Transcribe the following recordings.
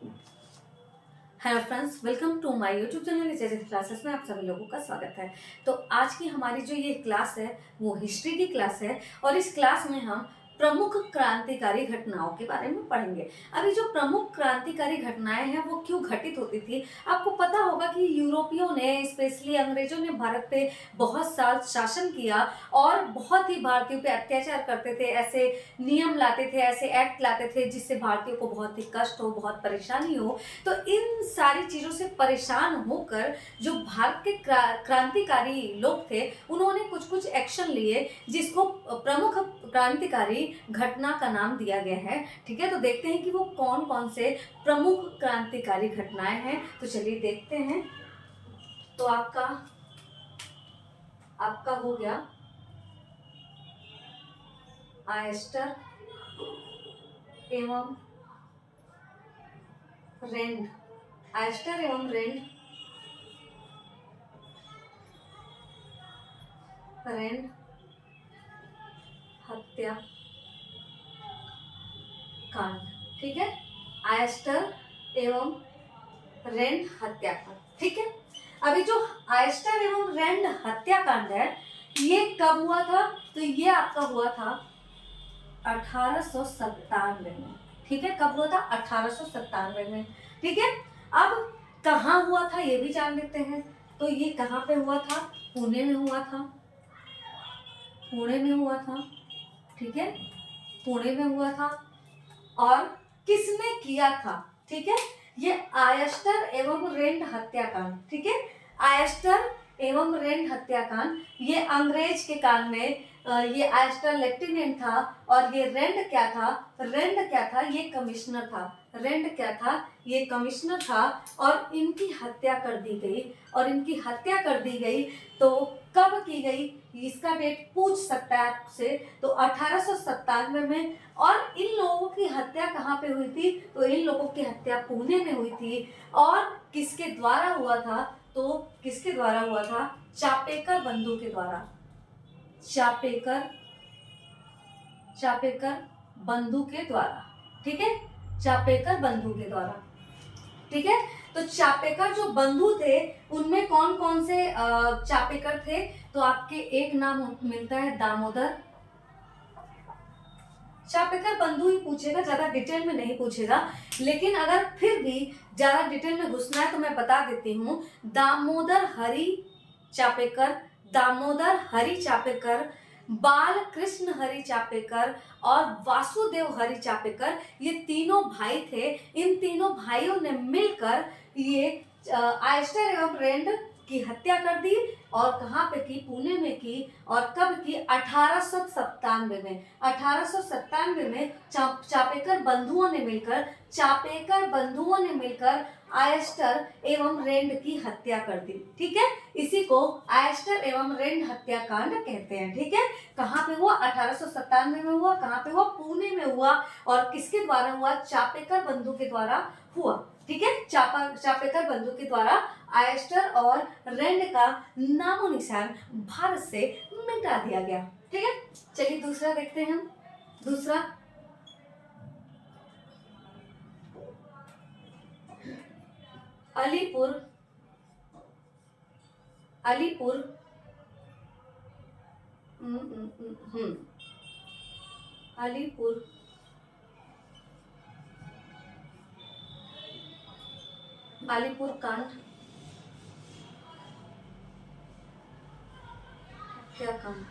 Hello friends, welcome to my YouTube channel JJ's classes में आप सभी लोगों का स्वागत है। तो आज की हमारी जो ये क्लास है वो हिस्ट्री की क्लास है और इस क्लास में हम प्रमुख क्रांतिकारी घटनाओं के बारे में पढ़ेंगे। अभी जो प्रमुख क्रांतिकारी घटनाएं हैं वो क्यों घटित होती थी, आपको पता होगा कि यूरोपियों ने, स्पेशली अंग्रेजों ने भारत पे बहुत साल शासन किया और बहुत ही भारतीयों पे अत्याचार करते थे। ऐसे नियम लाते थे, ऐसे एक्ट लाते थे जिससे भारतीयों को बहुत ही कष्ट हो, बहुत परेशानी हो। तो इन सारी चीजों से परेशान होकर जो भारत के क्रांतिकारी लोग थे उन्होंने कुछ कुछ एक्शन लिए जिसको प्रमुख क्रांतिकारी घटना का नाम दिया गया है। ठीक है, तो देखते हैं कि वो कौन कौन से प्रमुख क्रांतिकारी घटनाएं हैं। तो चलिए देखते हैं। तो आपका हो गया आयस्टर एवं रेंड, आयस्टर एवं रेंड हत्या कांड। ठीक है, आयस्टर एवं रेंड हत्याकांड। ठीक है, अभी जो आयस्टर एवं रेंड हत्याकांड है ये कब हुआ था? तो ये आपका हुआ था 1897 में। ठीक है, कब हुआ था? 1897 में। ठीक है, अब कहाँ हुआ था ये भी जान लेते हैं। तो ये कहाँ पे हुआ था? पुणे में हुआ था। पुणे में हुआ था। ठीक है, पुणे में हुआ था। और किसने किया था? ठीक है, ये आयस्टर एवं रेंड हत्याकांड। ठीक है, आयस्टर एवं रेंड हत्याकांड ये अंग्रेज के काल में ये आयस्टर लेफ्टिनेंट था और ये रेंड क्या था? रेंड क्या था? ये कमिश्नर था। रेंड क्या था? ये कमिश्नर था और इनकी हत्या कर दी गई। और इनकी हत्या कर दी गई तो कब की गई? इसका डेट पूछ सकता है आपसे। तो 1897 में। और इन लोगों की हत्या कहाँ पे हुई थी? तो इन लोगों की हत्या पुणे में हुई थी। और किसके द्वारा हुआ था? तो किसके द्वारा हुआ था? चापेकर बंधु के द्वारा। चापेकर बंधु के द्वारा। ठीक है, चापेकर बंधु के द्वारा। ठीक है, तो चापेकर जो बंधु थे उनमें कौन कौन से चापेकर थे? तो आपके एक नाम मिलता है दामोदर। चापेकर बंधु ही पूछेगा, ज्यादा डिटेल में नहीं पूछेगा। लेकिन अगर फिर भी ज्यादा डिटेल में घुसना है तो मैं बता देती हूँ। दामोदर हरि चापेकर, दामोदर हरि चापेकर, बाल कृष्ण हरि चापेकर और वासुदेव हरि चापेकर, ये तीनों भाई थे। इन तीनों भाइयों ने मिलकर ये आयस्टर एवं रेंड की हत्या कर दी। और कहाँ पे की? पुणे में की। और कब की? 1897 में। 1897 में चापेकर बंधुओं ने मिलकर आयस्टर एवं रेंड की हत्या कर दी। ठीक है, इसी को आयस्टर एवं रेंड हत्याकांड कहते हैं। ठीक है, कहाँ पे हुआ? 1897 में हुआ। कहाँ पे हुआ? पुणे में हुआ। और किसके द्वारा हुआ? चापेकर बंधु के द्वारा हुआ। ठीक है, चापेकर बंधु के द्वारा आयस्टर और रेंड का नामो निशान भारत से मिटा दिया गया। ठीक है, चलिए दूसरा देखते हैं हम। दूसरा, अलीपुर अलीपुर कांड हत्याकांड।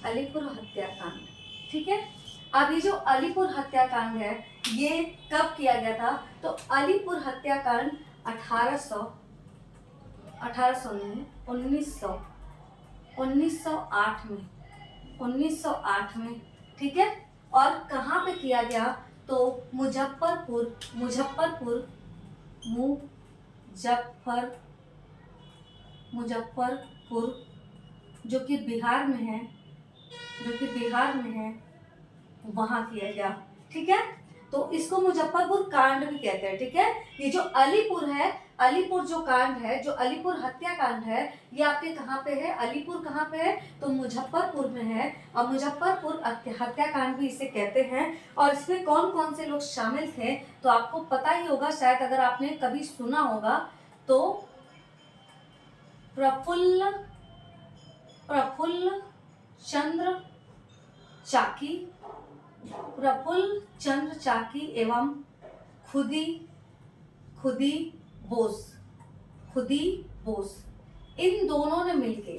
अलीपुर हत्याकांड। ठीक है, अब ये जो अलीपुर हत्याकांड है ये कब किया गया था? तो अलीपुर हत्याकांड 1908 में। ठीक है, और कहाँ पे किया गया? तो मुजफ्फरपुर जो कि बिहार में है, वहां किया गया। ठीक है, तो इसको मुजफ्फरपुर कांड भी कहते हैं। ठीक है, ये जो अलीपुर है अलीपुर जो कांड है, जो अलीपुर हत्याकांड है, ये आपके कहाँ पे है? अलीपुर कहाँ पे है? तो मुजफ्फरपुर में है। और मुजफ्फरपुर हत्याकांड भी इसे कहते हैं। और इसमें कौन कौन से लोग शामिल थे तो आपको पता ही होगा शायद, अगर आपने कभी सुना होगा तो। प्रफुल्ल चंद्र चाकी, प्रफुल्ल चंद्र चाकी एवं खुदी बोस, इन दोनों ने मिलके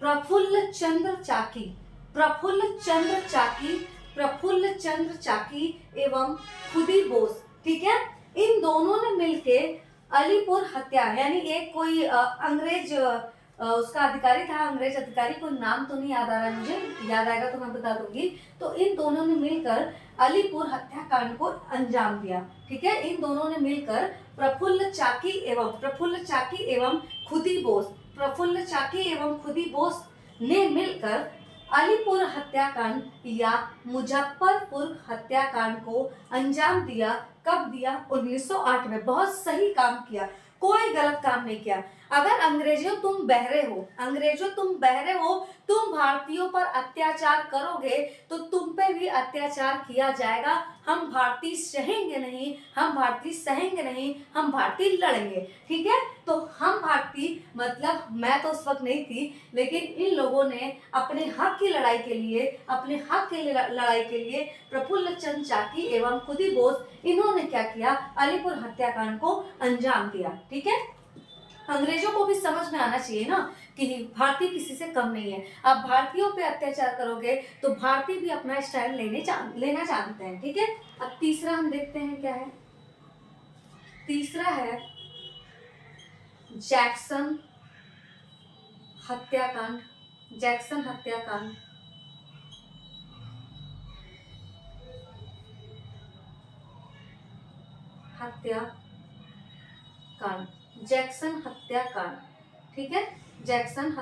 प्रफुल्ल चंद्र चाकी एवं खुदी बोस, ठीक है, इन दोनों ने मिलके अलीपुर हत्या, यानी एक कोई अंग्रेज उसका अधिकारी था, अंग्रेज अधिकारी, कोई नाम तो नहीं याद आ रहा है मुझे, याद आएगा तो मैं बता दूंगी। तो इन दोनों ने मिलकर अलीपुर हत्याकांड को अंजाम दिया, ठीक है। इन दोनों ने मिलकर प्रफुल्ल चाकी एवं खुदी बोस ने मिलकर अलीपुर हत्याकांड या मुजफ्फरपुर हत्याकांड को अंजाम दिया। कब दिया? 1908 में। बहुत सही काम किया, कोई गलत काम नहीं किया। अगर अंग्रेजों तुम बहरे हो, तुम भारतीयों पर अत्याचार करोगे तो तुम पे भी अत्याचार किया जाएगा। हम भारतीय सहेंगे नहीं, हम भारतीय लड़ेंगे, ठीक है। तो हम भारतीय मतलब मैं तो उस वक्त नहीं थी, लेकिन इन लोगों ने अपने हक की लड़ाई के लिए प्रफुल्ल चंद्र चाकी एवं खुदी बोस, इन्होंने क्या किया? अलीपुर हत्याकांड को अंजाम दिया, ठीक है। अंग्रेजों को भी समझ में आना चाहिए ना कि भारतीय किसी से कम नहीं है। अब भारतीयों पे अत्याचार करोगे तो भारतीय भी अपना स्टैंड लेना जानते हैं, ठीक है। अब तीसरा हम देखते हैं क्या है। तीसरा है जैक्सन हत्याकांड। जैक्सन हत्याकांड, ठीक है। जैक्सन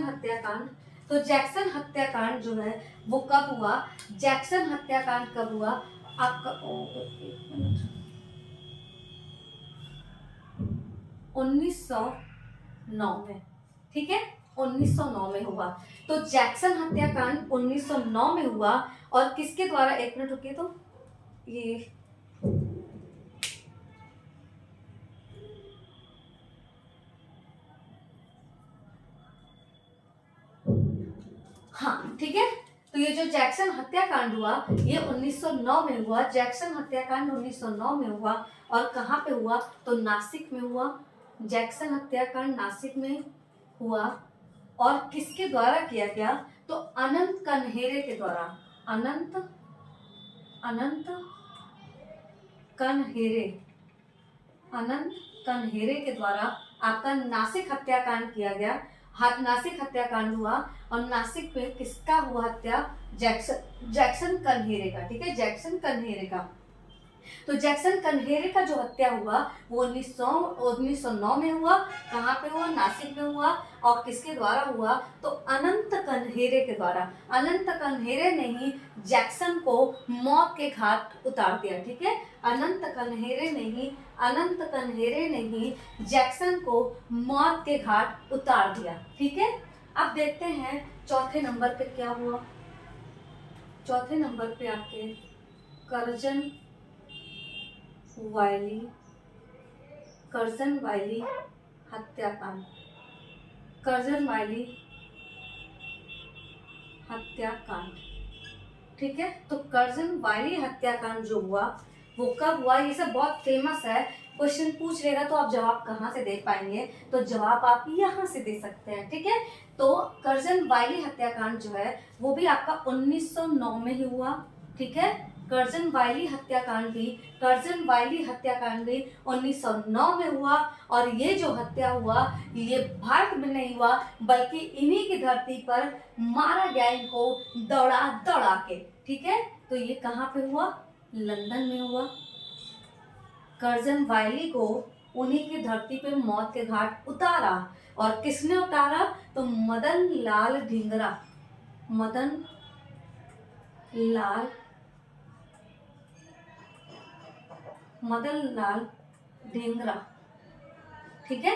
हत्याकांड। तो जैक्सन हत्याकांड जो है वो कब हुआ? जैक्सन हत्याकांड कब हुआ आपका? 1909 में, ठीक है, 1909 में हुआ। तो जैक्सन हत्याकांड 1909 में हुआ। और किसके द्वारा? एक मिनट रुकिए, तो ये हाँ, ठीक है। तो ये जो जैक्सन हत्याकांड हुआ ये 1909 में हुआ। जैक्सन हत्याकांड 1909 में हुआ। और कहाँ पे हुआ? तो नासिक में हुआ। जैक्सन हत्याकांड नासिक में हुआ। और किसके द्वारा किया गया? तो अनंत कन्हेरे के द्वारा। अनंत कन्हेरे के द्वारा आपका नासिक हत्याकांड किया गया। नासिक हत्याकांड हुआ। और नासिक में किसका हुआ हत्या? जैक्सन कन्हेरे का, ठीक है, जैक्सन कन्हेरे का। तो जैक्सन कन्हेरे का जो हत्या हुआ वो 1909 में हुआ। कहाँ पे हुआ? नासिक में हुआ। और किसके द्वारा हुआ? तो अनंत कन्हेरे के द्वारा। अनंत कन्हेरे ने ही जैक्सन को मौत के घाट उतार दिया, ठीक है। अनंत कन्हेरे ने ही जैक्सन को मौत के घाट उतार दिया, ठीक है। अब देखते हैं चौथे नंबर पे क्या हुआ। चौथे नंबर पे आपके कर्जन वायली हत्याकांड। ठीक है। तो कर्जन वायली हत्याकांड जो हुआ वो कब हुआ? ये सब बहुत फेमस है। क्वेश्चन पूछ लेगा तो आप जवाब कहाँ से दे पाएंगे? तो जवाब आप यहाँ से दे सकते हैं, ठीक है। तो कर्जन वायली हत्याकांड जो है वो भी आपका 1909 में ही हुआ, ठीक है। कर्जन वायली हत्याकांड भी 1909 में हुआ। और ये जो हत्या हुआ ये भारत में नहीं हुआ बल्कि इन्हीं की धरती पर मारा गया इनको दौड़ा के, ठीक है। तो ये कहाँ पे हुआ? लंदन में हुआ। कर्जन वायली को उन्हीं की धरती पे मौत के घाट उतारा। और किसने उतारा? तो मदन लाल मदन लाल ढींगरा, ठीक है।